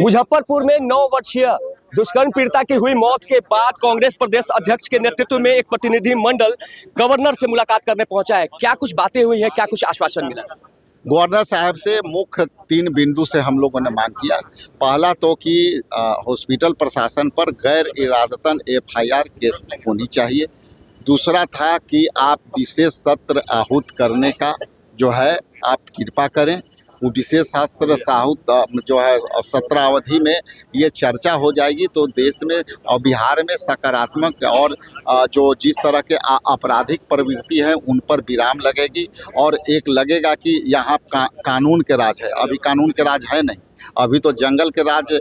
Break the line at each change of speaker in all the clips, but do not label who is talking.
मुजफ्फरपुर में 9 वर्षीय दुष्कर्म पीड़िता की हुई मौत के बाद कांग्रेस प्रदेश अध्यक्ष के नेतृत्व में एक प्रतिनिधि मंडल गवर्नर से मुलाकात करने पहुंचा है। क्या कुछ बातें हुई हैं, क्या कुछ आश्वासन मिला?
गवर्नर साहब से मुख्य 3 बिंदु से हम लोगों ने मांग किया। पहला तो कि हॉस्पिटल प्रशासन पर गैर इरादतन FIR केस होनी चाहिए। दूसरा था कि आप विशेष सत्र आहूत करने का जो है आप कृपा करें। वो विशेष सत्र आहूत जो है सत्र अवधि में ये चर्चा हो जाएगी तो देश में और बिहार में सकारात्मक और जो जिस तरह के आपराधिक प्रवृत्ति है उन पर विराम लगेगी और एक लगेगा कि यहाँ कानून के राज है। अभी कानून के राज है नहीं, अभी तो जंगल के राज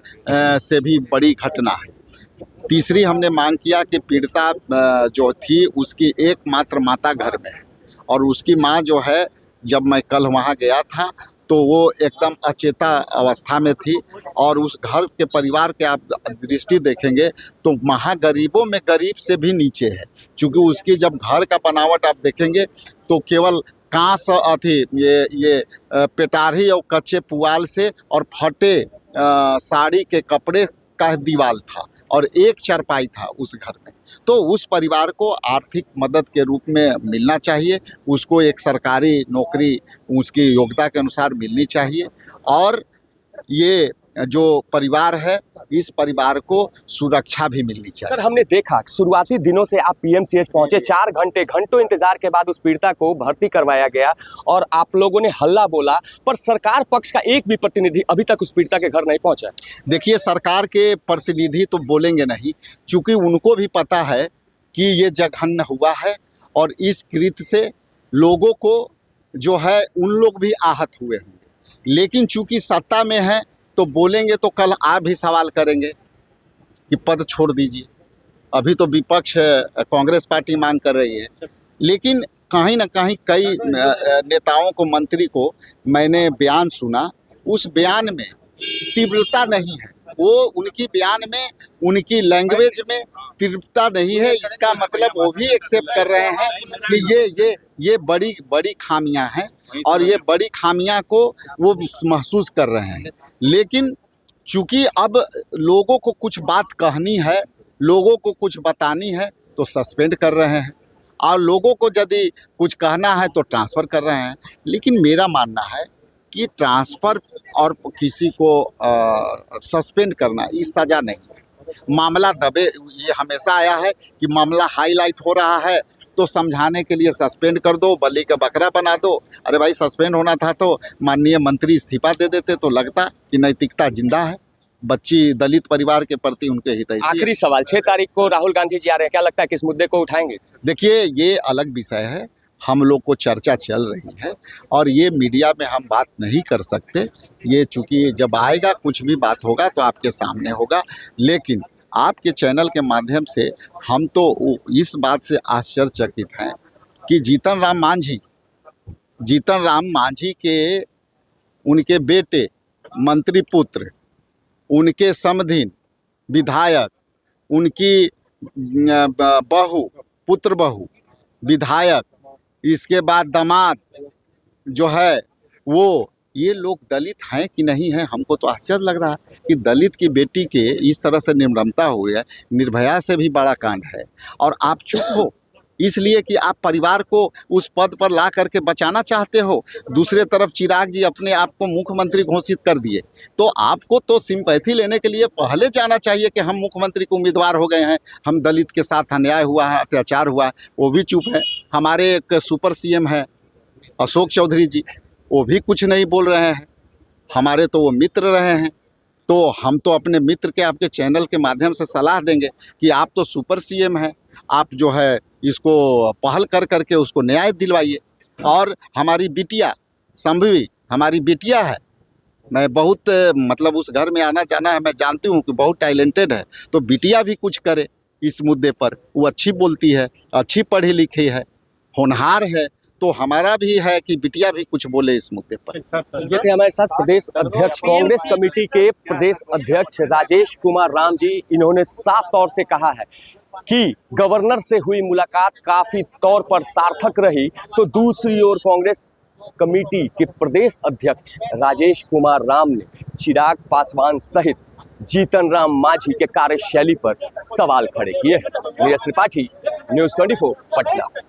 से भी बड़ी घटना है। तीसरी हमने मांग किया कि पीड़िता जो थी उसकी एकमात्र माता घर में है और उसकी माँ जो है, जब मैं कल वहाँ गया था तो वो एकदम अचेता अवस्था में थी और उस घर के परिवार के आप दृष्टि देखेंगे तो महागरीबों में गरीब से भी नीचे है। क्योंकि उसकी जब घर का बनावट आप देखेंगे तो केवल कांस ये पेटारी और कच्चे पुआल से और फटे साड़ी के कपड़े का दीवार था और एक चारपाई था उस घर में। तो उस परिवार को आर्थिक मदद के रूप में मिलना चाहिए, उसको एक सरकारी नौकरी उसकी योग्यता के अनुसार मिलनी चाहिए और ये जो परिवार है इस परिवार को सुरक्षा भी मिलनी चाहिए।
सर, हमने देखा शुरुआती दिनों से आप PMCH पहुंचे, 4 घंटों इंतजार के बाद उस पीड़िता को भर्ती करवाया गया और आप लोगों ने हल्ला बोला, पर सरकार पक्ष का एक भी प्रतिनिधि अभी तक उस पीड़िता के घर नहीं पहुंचा।
देखिए, सरकार के प्रतिनिधि तो बोलेंगे नहीं, क्योंकि उनको भी पता है कि ये जघन्य हुआ है और इस कृत्य से लोगों को जो है उन लोग भी आहत हुए होंगे। लेकिन चूंकि सत्ता में है तो बोलेंगे तो कल आप भी सवाल करेंगे कि पद छोड़ दीजिए। अभी तो विपक्ष कांग्रेस पार्टी मांग कर रही है, लेकिन कहीं ना कहीं कई नेताओं को, मंत्री को मैंने बयान सुना, उस बयान में तीव्रता नहीं है। वो उनकी बयान में, उनकी लैंग्वेज में तीव्रता नहीं है। इसका मतलब वो भी एक्सेप्ट कर रहे हैं कि ये बड़ी खामियां हैं और ये बड़ी खामियां को वो महसूस कर रहे हैं। लेकिन चूंकि अब लोगों को कुछ बात कहनी है, लोगों को कुछ बतानी है तो सस्पेंड कर रहे हैं और लोगों को यदि कुछ कहना है तो ट्रांसफ़र कर रहे हैं। लेकिन मेरा मानना है कि ट्रांसफ़र और किसी को सस्पेंड करना ये सज़ा नहीं है। मामला दबे, ये हमेशा आया है कि मामला हाईलाइट हो रहा है तो समझाने के लिए सस्पेंड कर दो, बलि का बकरा बना दो। अरे भाई, सस्पेंड होना था तो माननीय मंत्री इस्तीफा दे देते तो लगता कि नैतिकता जिंदा है। बच्ची दलित परिवार के प्रति उनके हितैषी।
आखिरी सवाल, 6 तारीख को राहुल गांधी जी आ रहे हैं, क्या लगता है कि इस मुद्दे को उठाएंगे?
देखिए, ये अलग विषय है, हम लोग को चर्चा चल रही है और ये मीडिया में हम बात नहीं कर सकते। ये चूँकि जब आएगा कुछ भी बात होगा तो आपके सामने होगा। लेकिन आपके चैनल के माध्यम से हम तो इस बात से आश्चर्यचकित हैं कि जीतन राम मांझी के उनके बेटे, मंत्री पुत्र, उनके समधिन विधायक, उनकी बहू, पुत्र बहू विधायक, इसके बाद दामाद जो है वो, ये लोग दलित हैं कि नहीं हैं। हमको तो आश्चर्य लग रहा है कि दलित की बेटी के इस तरह से निर्ममता हुई है। निर्भया से भी बड़ा कांड है और आप चुप हो इसलिए कि आप परिवार को उस पद पर ला करके बचाना चाहते हो। दूसरे तरफ चिराग जी अपने आप को मुख्यमंत्री घोषित कर दिए, तो आपको तो सिंपैथी लेने के लिए पहले जाना चाहिए कि हम मुख्यमंत्री के उम्मीदवार हो गए हैं, हम दलित के साथ अन्याय हुआ है, अत्याचार हुआ है। वो भी चुप है। हमारे एक सुपर CM है अशोक चौधरी जी, वो भी कुछ नहीं बोल रहे हैं। हमारे तो वो मित्र रहे हैं, तो हम तो अपने मित्र के आपके चैनल के माध्यम से सलाह देंगे कि आप तो सुपर CM हैं, आप जो है इसको पहल कर करके उसको न्याय दिलवाइए। और हमारी बिटिया संभवी, हमारी बिटिया है, मैं बहुत मतलब उस घर में आना जाना है, मैं जानती हूँ कि बहुत टैलेंटेड है, तो बिटिया भी कुछ करे इस मुद्दे पर। वो अच्छी बोलती है, अच्छी पढ़ी लिखी है, होनहार है, तो हमारा भी है कि बिटिया भी कुछ बोले इस मुद्दे पर।
ये थे हमारे साथ प्रदेश अध्यक्ष, कांग्रेस कमेटी के प्रदेश अध्यक्ष राजेश कुमार राम जी। इन्होंने साफ तौर से कहा है कि गवर्नर से हुई मुलाकात काफी तौर पर सार्थक रही, तो दूसरी ओर कांग्रेस कमेटी के प्रदेश अध्यक्ष राजेश कुमार राम ने चिराग पासवान सहित जीतन राम मांझी के कार्यशैली पर सवाल खड़े किए हैं। नीरज त्रिपाठी, न्यूज़ 24, पटना।